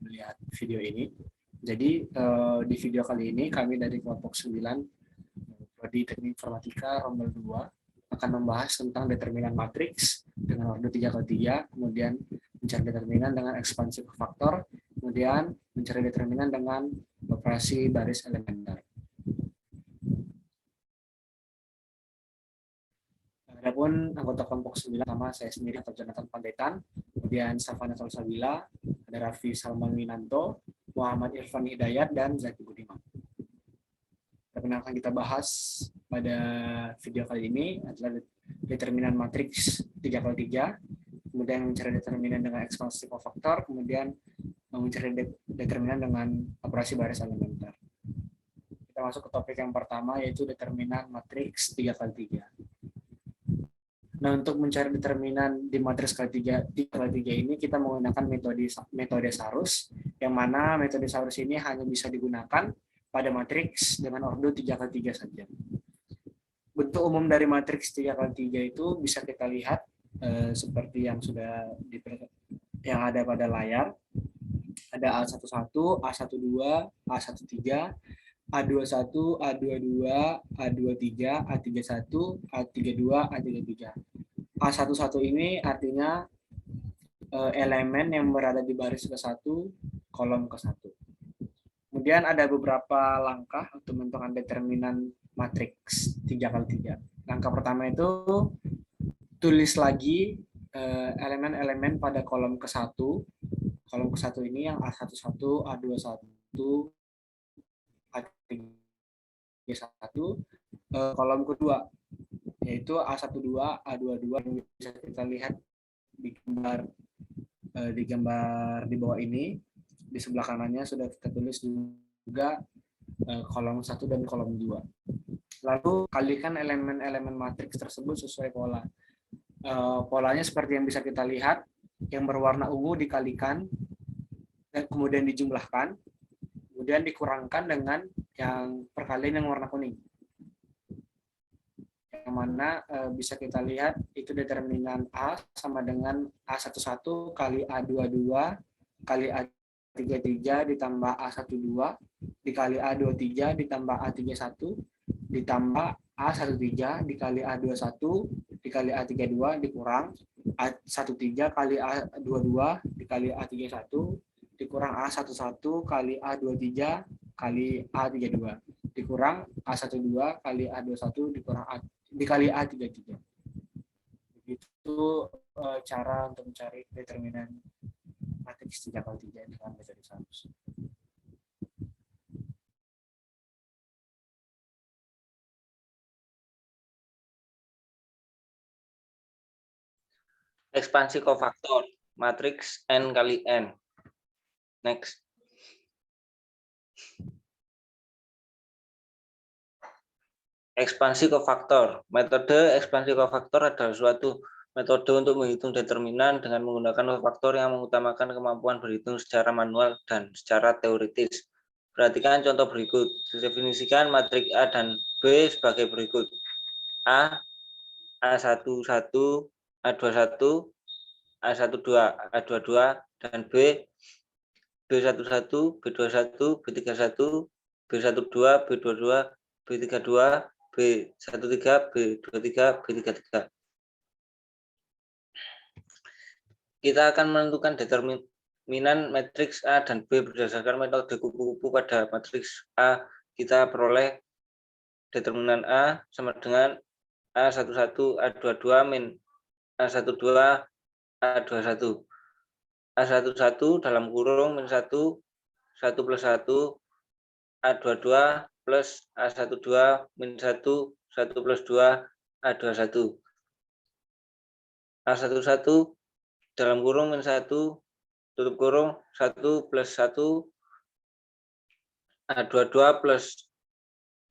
melihat video ini. Jadi di video kali ini kami dari kelompok 9 Prodi Teknik Informatika Rombel 2 akan membahas tentang determinan matriks dengan ordo 3x3, kemudian mencari determinan dengan ekspansi kofaktor, kemudian mencari determinan dengan operasi baris elementer. Adapun anggota kelompok 9 sama saya sendiri atau Jonathan Pandetan, kemudian Savana Salsabila, ada Raffi Salman Winanto, Muhammad Irfan Hidayat, dan Zaki Budiman. Yang akan kita bahas pada video kali ini adalah determinan matriks 3x3, kemudian mencari determinan dengan ekspansi kofaktor, kemudian mencari determinan dengan operasi baris elementer. Kita masuk ke topik yang pertama, yaitu determinan matriks 3x3. Nah, untuk mencari determinan di matriks 3x3 ini kita menggunakan metode Sarus, yang mana metode Sarus ini hanya bisa digunakan pada matriks dengan ordo 3x3 saja. Bentuk umum dari matriks 3x3 itu bisa kita lihat seperti yang sudah yang ada pada layar. Ada A11, A12, A13, A21, A22, A23, A31, A32, A33. A11 ini artinya elemen yang berada di baris ke-1, kolom ke-1. Kemudian ada beberapa langkah untuk menentukan determinan matriks 3x3. Langkah pertama itu tulis lagi elemen-elemen pada kolom ke-1. Kolom ke-1 ini yang A11, A21, A31, kolom kedua yaitu A12, A22 yang bisa kita lihat di gambar di bawah ini. Di sebelah kanannya sudah kita tulis juga kolom 1 dan kolom 2. Lalu kalikan elemen-elemen matriks tersebut sesuai pola. Polanya seperti yang bisa kita lihat, yang berwarna ungu dikalikan dan kemudian dijumlahkan, kemudian dikurangkan dengan yang perkalian yang warna kuning. Yang mana bisa kita lihat itu determinan A sama dengan A11 kali A22 kali A33 ditambah A12 dikali A23 ditambah A31 ditambah A13 dikali A21 dikali A32 dikurang A13 kali A22 dikali A31 dikurang A11 kali A23 kali A32 dikurang A12 kali A21 dikali A33. Begitu cara untuk mencari determinan matriks 3x3 dengan metode Sarus. Ekspansi kofaktor matriks N kali N. Next. Ekspansi kofaktor. Metode ekspansi kofaktor adalah suatu metode untuk menghitung determinan dengan menggunakan kofaktor yang mengutamakan kemampuan berhitung secara manual dan secara teoritis. Perhatikan contoh berikut. Didefinisikan matriks A dan B sebagai berikut. A, A11, A21, A12, A22, dan B, B11, B21, B31, B12, B22, B32, B13, B23, B33. Kita akan menentukan determinan matriks A dan B berdasarkan metode kupu-kupu. Pada matriks A, kita peroleh determinan A sama dengan A11, A22 min A12, A21. A11 dalam kurung min 1, 1 plus 1, A22 plus A12 min 1, 1 plus 2, A21. A11 dalam kurung min 1, tutup kurung 1 plus 1, A22 plus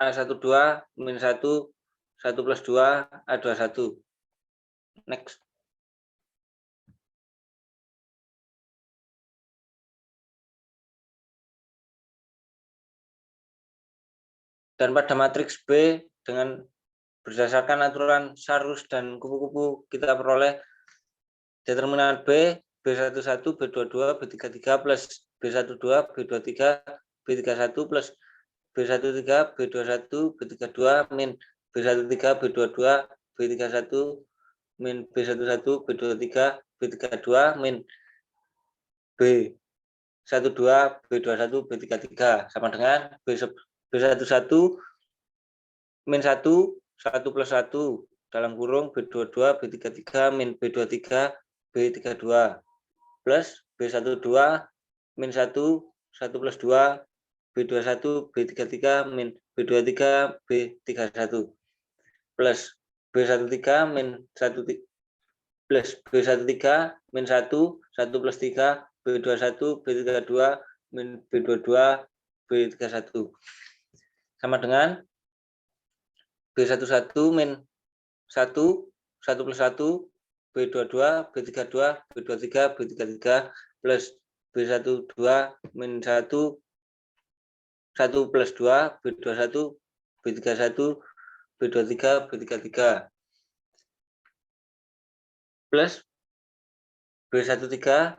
A12 min 1, 1 plus 2, A21. Next. Dan pada matriks B dengan berdasarkan aturan Sarus dan kupu-kupu kita peroleh determinan B, B11, B22, B33 plus B12, B23, B31 plus B13, B21, B32 min B13, B22, B31 min B11, B23, B32 min B12, B21, B33 sama dengan B11 min 1, 1 plus 1 dalam kurung B22, B33 min B23, B32 plus B12 min 1, 1 plus 2, B21, B33 min B23, B31 plus B13 min 1 plus B13 min 1, 1 plus 3, B21, B32 min B22, B31 sama dengan B11 min 1, 1 plus 1, B22, B32, B23, B33 plus B12 min 1, 1 plus 2, B21, B31, B23, B33 plus B13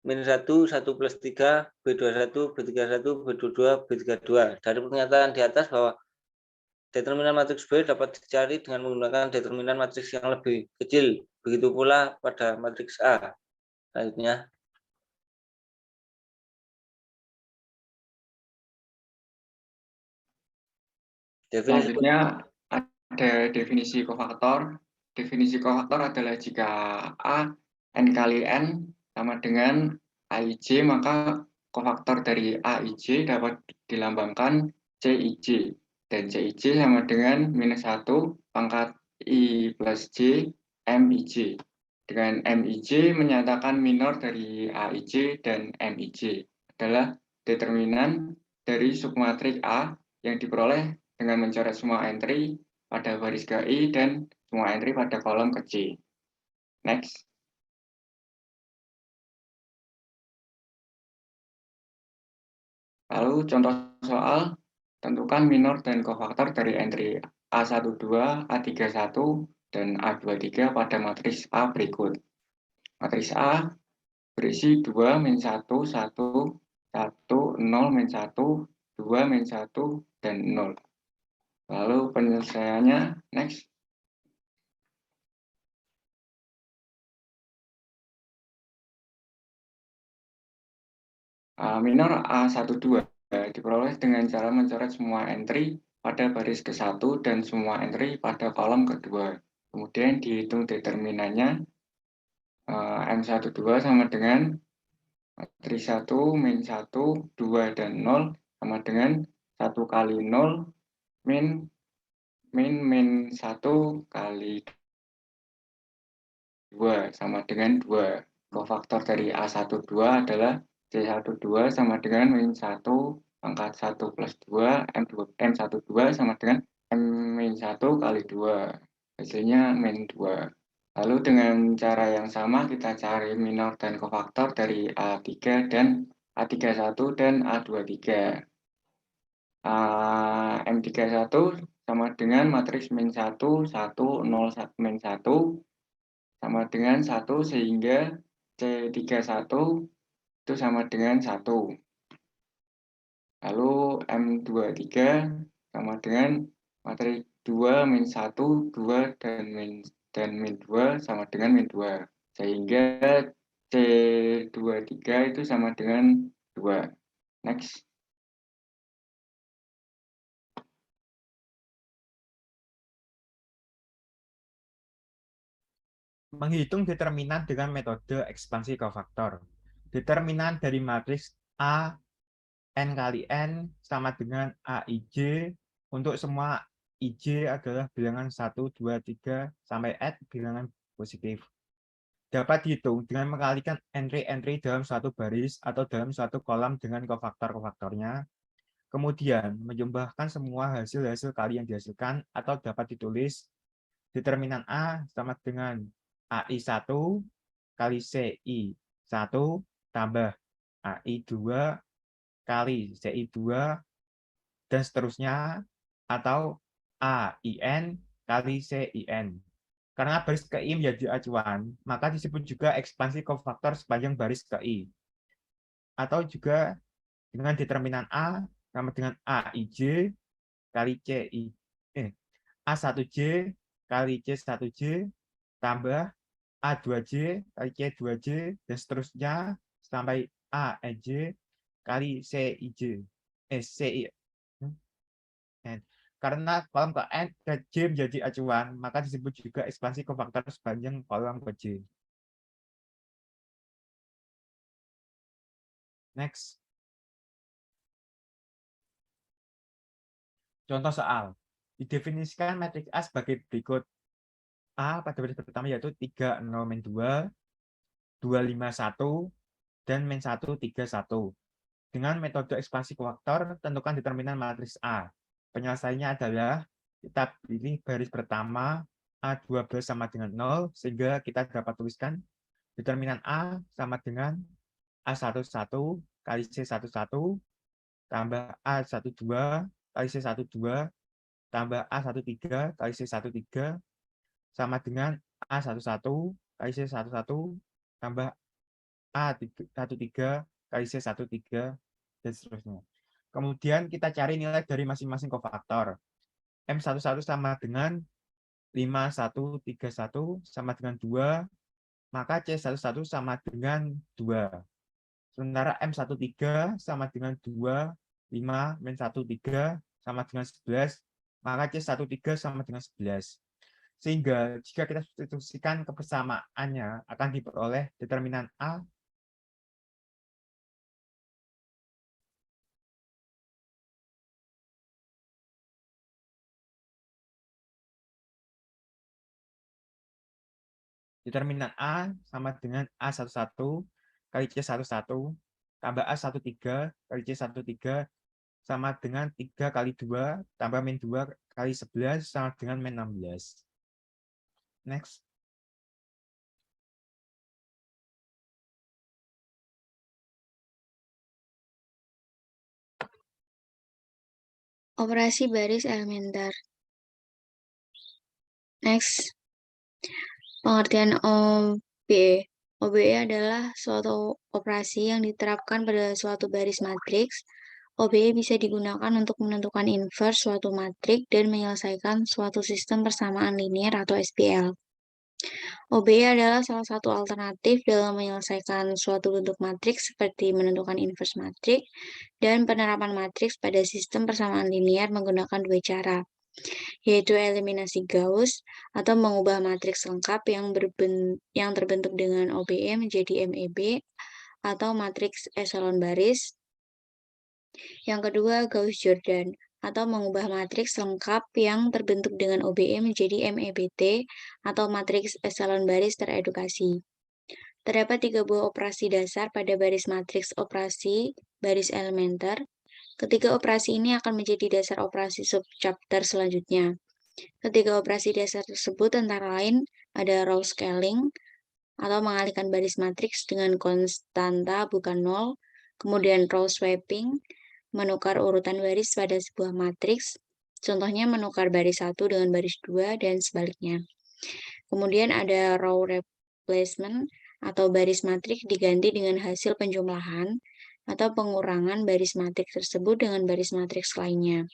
min 1, 1 plus 3, B21, B31, B22, B32. Dari pernyataan di atas bahwa determinan matriks B dapat dicari dengan menggunakan determinan matriks yang lebih kecil. Begitu pula pada matriks A. Selanjutnya. Selanjutnya ada definisi kofaktor. Definisi kofaktor adalah jika A n kali n sama dengan Aij, maka kofaktor dari Aij dapat dilambangkan Cij. Dan Cij sama dengan minus 1 pangkat I plus J Mij. Dengan Mij menyatakan minor dari Aij dan Mij adalah determinan dari submatrik A yang diperoleh dengan mencoret semua entry pada baris ke I dan semua entry pada kolom ke C. Next. Lalu contoh soal, tentukan minor dan kofaktor dari entry A12, A31, dan A23 pada matriks A berikut. Matriks A berisi 2, min 1, 1, 1, 0, min 1, 2, min 1, dan 0. Lalu penyelesaiannya, next. Minor A12 diperoleh dengan cara mencoret semua entry pada baris ke-1 dan semua entry pada kolom kedua. Kemudian dihitung determinannya. M12 sama dengan matriks 1, min 1, 2, dan 0 sama dengan 1 kali 0 min 1 kali 2 sama dengan 2. Kofaktor dari A12 adalah C12 sama dengan min 1 pangkat 1 plus 2, M12 sama dengan min 1 kali 2. Hasilnya min 2. Lalu dengan cara yang sama kita cari minor dan kofaktor dari A3 dan A31 dan A23. M31 sama dengan matriks min 1, 1, 0, min 1 sama dengan 1 sehingga C31 itu sama dengan 1. Lalu M23 sama dengan matriks 2, min 1, 2, dan min 2 sama dengan min 2. Sehingga C23 itu sama dengan 2. Next. Menghitung determinan dengan metode ekspansi kofaktor. Determinan dari matriks A n kali n sama dengan Aij untuk semua Ij adalah bilangan 1, 2, 3 sampai N bilangan positif. Dapat dihitung dengan mengalikan entry-entry dalam suatu baris atau dalam suatu kolom dengan kofaktor-kofaktornya. Kemudian menjumlahkan semua hasil-hasil kali yang dihasilkan atau dapat ditulis determinan A sama dengan AI1 kali CI1 tambah AI2 kali CI2 dan seterusnya, atau AIN kali CIN. Karena baris ke I menjadi acuan, maka disebut juga ekspansi kofaktor sepanjang baris ke I. atau juga dengan determinan A sama dengan AIJ kali A1J kali C1J tambah A2J kali C2J dan seterusnya sampai AEJ kali CIJ. CI. Karena kolom ke N ke J menjadi acuan, maka disebut juga ekspansi kofaktor sepanjang kolom ke J. Next. Contoh soal. Didefinisikan matriks A sebagai berikut. A pada baris pertama yaitu 3, 0, min 2, 2, 5, 1, dan min 1, 3, 1. Dengan metode ekspansi kofaktor, tentukan determinan matriks A. Penyelesaiannya adalah kita pilih baris pertama A12 sama dengan 0, sehingga kita dapat tuliskan determinan A sama dengan A11 kali C11 tambah A12 kali C12 tambah A13 kali C13 sama dengan A11 kali C11 tambah A13 kali C13 dan seterusnya. Kemudian kita cari nilai dari masing-masing kofaktor. M11 sama dengan 5131 sama dengan 2, maka C11 sama dengan 2. Sementara M13 sama dengan 2, 5, min 13 sama dengan 11, maka C13 sama dengan 11. Sehingga jika kita substitusikan kebersamaannya akan diperoleh determinan A determinan A sama dengan A11 kali C11 tambah A13 kali C13 sama dengan 3 kali 2 tambah min 2 kali 11 sama dengan min 16. Next. Operasi baris elementer. Next. Pengertian OBE. OBE adalah suatu operasi yang diterapkan pada suatu baris matriks. OBE bisa digunakan untuk menentukan inverse suatu matriks dan menyelesaikan suatu sistem persamaan linier atau SPL. OBE adalah salah satu alternatif dalam menyelesaikan suatu bentuk matriks seperti menentukan inverse matriks dan penerapan matriks pada sistem persamaan linier menggunakan dua cara, yaitu eliminasi Gauss atau mengubah matriks lengkap yang terbentuk dengan OBE menjadi MEB atau matriks eselon baris. Yang kedua, Gauss-Jordan atau mengubah matriks lengkap yang terbentuk dengan OBE menjadi MEBT atau matriks eselon baris teredukasi. Terdapat 3 buah operasi dasar pada baris matriks operasi baris elementer. Ketiga operasi ini akan menjadi dasar operasi subchapter selanjutnya. Ketiga operasi dasar tersebut antara lain ada row scaling atau mengalihkan baris matriks dengan konstanta bukan nol, kemudian row swapping, menukar urutan baris pada sebuah matriks, contohnya menukar baris 1 dengan baris 2 dan sebaliknya. Kemudian ada row replacement atau baris matriks diganti dengan hasil penjumlahan atau pengurangan baris matriks tersebut dengan baris matriks lainnya,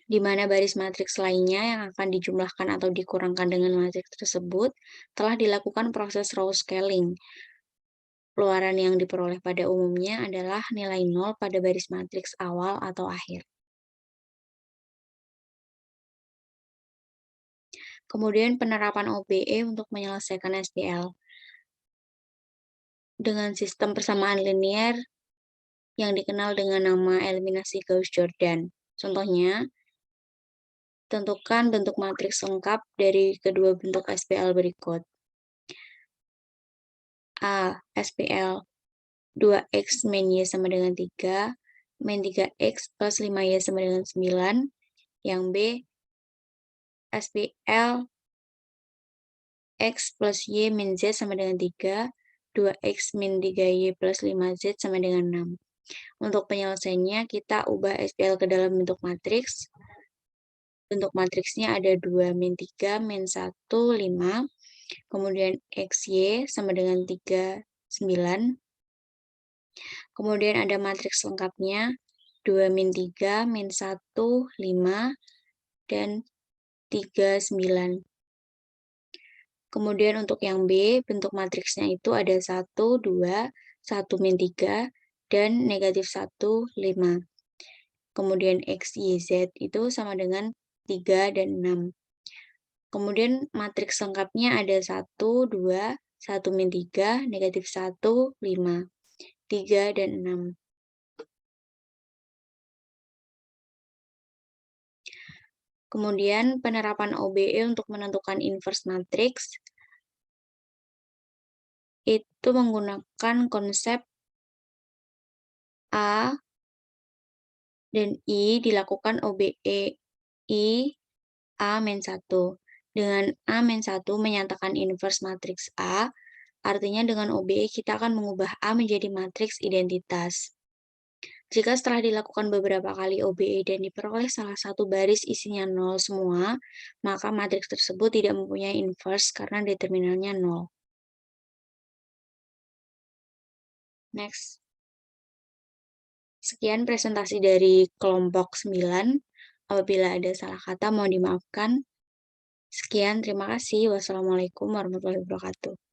di mana baris matriks lainnya yang akan dijumlahkan atau dikurangkan dengan matriks tersebut telah dilakukan proses row scaling. Keluaran yang diperoleh pada umumnya adalah nilai 0 pada baris matriks awal atau akhir. Kemudian penerapan OBE untuk menyelesaikan SPL. Dengan sistem persamaan linier yang dikenal dengan nama eliminasi Gauss-Jordan. Contohnya, tentukan bentuk matriks lengkap dari kedua bentuk SPL berikut. A. SPL 2x min y sama dengan 3, min 3x plus 5y sama dengan 9. Yang B. SPL x plus y min z sama dengan 3, 2x min 3y plus 5z sama dengan 6. Untuk penyelesaiannya, kita ubah SPL ke dalam bentuk matriks. Bentuk matriksnya ada 2, min 3, min 1, 5. Kemudian XY sama dengan 3, 9. Kemudian ada matriks lengkapnya, 2, min 3, min 1, 5, dan 3, 9. Kemudian untuk yang B, bentuk matriksnya itu ada 1, 2, 1, min 3, dan negatif 1, 5. Kemudian X, Y, Z itu sama dengan 3 dan 6. Kemudian matriks lengkapnya ada 1, 2, 1, min 3, negatif 1, 5, 3, dan 6. Kemudian penerapan OBE untuk menentukan inverse matriks itu menggunakan konsep A dan I dilakukan OBE I A-1. Dengan A-1 menyatakan inverse matriks A, artinya dengan OBE kita akan mengubah A menjadi matriks identitas. Jika setelah dilakukan beberapa kali OBE dan diperoleh salah satu baris isinya 0 semua, maka matriks tersebut tidak mempunyai inverse karena determinannya 0. Next. Sekian presentasi dari kelompok 9. Apabila ada salah kata, mohon dimaafkan. Sekian, terima kasih. Wassalamualaikum warahmatullahi wabarakatuh.